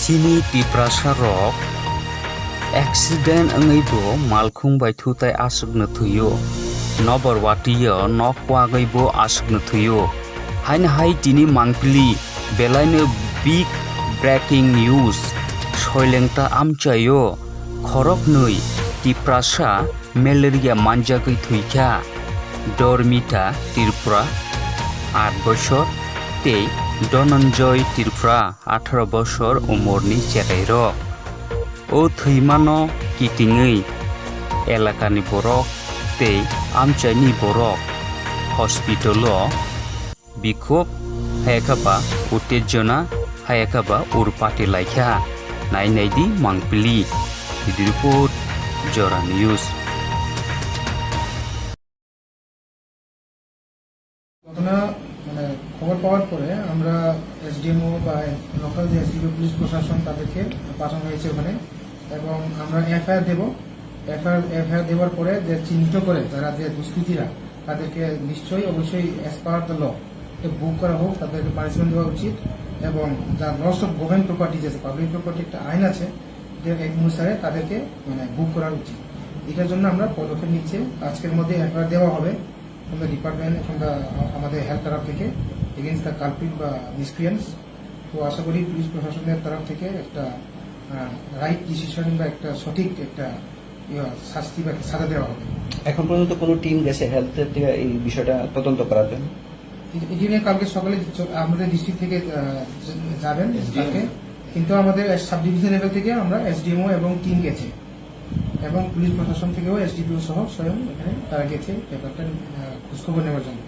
Sini Tiprasa rok accident angaibo malkhung bai thutai asukna thuyo noborwatiyo nokwagaibo asukna thuyo haina hai tini mangpili belaino big breaking news soilengta amchayo khoroknoi Tiprasa maleria manjakgoi thuikha dormita Tirpura 8 বছর tei Donanjoy Tirpura 18 বছর umurni chegairok o thuimano kitingui elakani borok tei amchaini borok hospitalo bikop hayakaba utejona hayakaba urpati laikha nainaidi mangpili report Jora News খবর পাওয়ার পরে আমরা SDMO বা local যে SDO police প্রশাসন তাদেরকে পাঠানো হয়েছে ওখানে এবং আমরা এফআইআর দেব। এফআইআর দেওয়ার পরে যে চিহ্নিত করে যারা যে দুষ্কৃতীরা তাদেরকে নিশ্চয়ই অবশ্যই অ্যাজ পার দ্য ল বুক করা হোক, তাদেরকে পানিশমেন্ট দেওয়া উচিত এবং যার লস অফ গভর্নমেন্ট প্রপার্টি আছে পাবলিক প্রপার্টি একটা আইন আছে যে অনুসারে তাদেরকে বুক করা উচিত। এটার জন্য আমরা পদক্ষেপ নিচ্ছি। আজকের মধ্যে এফআইআর দেওয়া হবে from the department, from the আমাদের হেলথ তরফ থেকে এগেইনস্ট দ্য কালপ্রিট বা মিসক্রিয়েন্টস। তো আশা করি পুলিশ প্রশাসনের তরফ থেকে একটা রাইট ডিসিশন বা একটা সঠিক একটা শাস্তি বা সাজা দেওয়া হবে। এখন পর্যন্ত কোনো টিম গেছে হেলথের থেকে এই বিষয়টা তদন্ত করার জন্য? এটি নিয়ে কালকে সকালে আমাদের ডিস্ট্রিক্ট থেকে যাবেন কালকে, কিন্তু আমাদের সাব ডিভিশন লেভেল থেকে আমরা এসডিএমও এবং টিম গেছে এবং পুলিশ প্রশাসন থেকেও এসডিপিও সহ স্বয়ং এখানে তারা গেছে ব্যাপারটা খোঁজখবর নেওয়ার জন্য।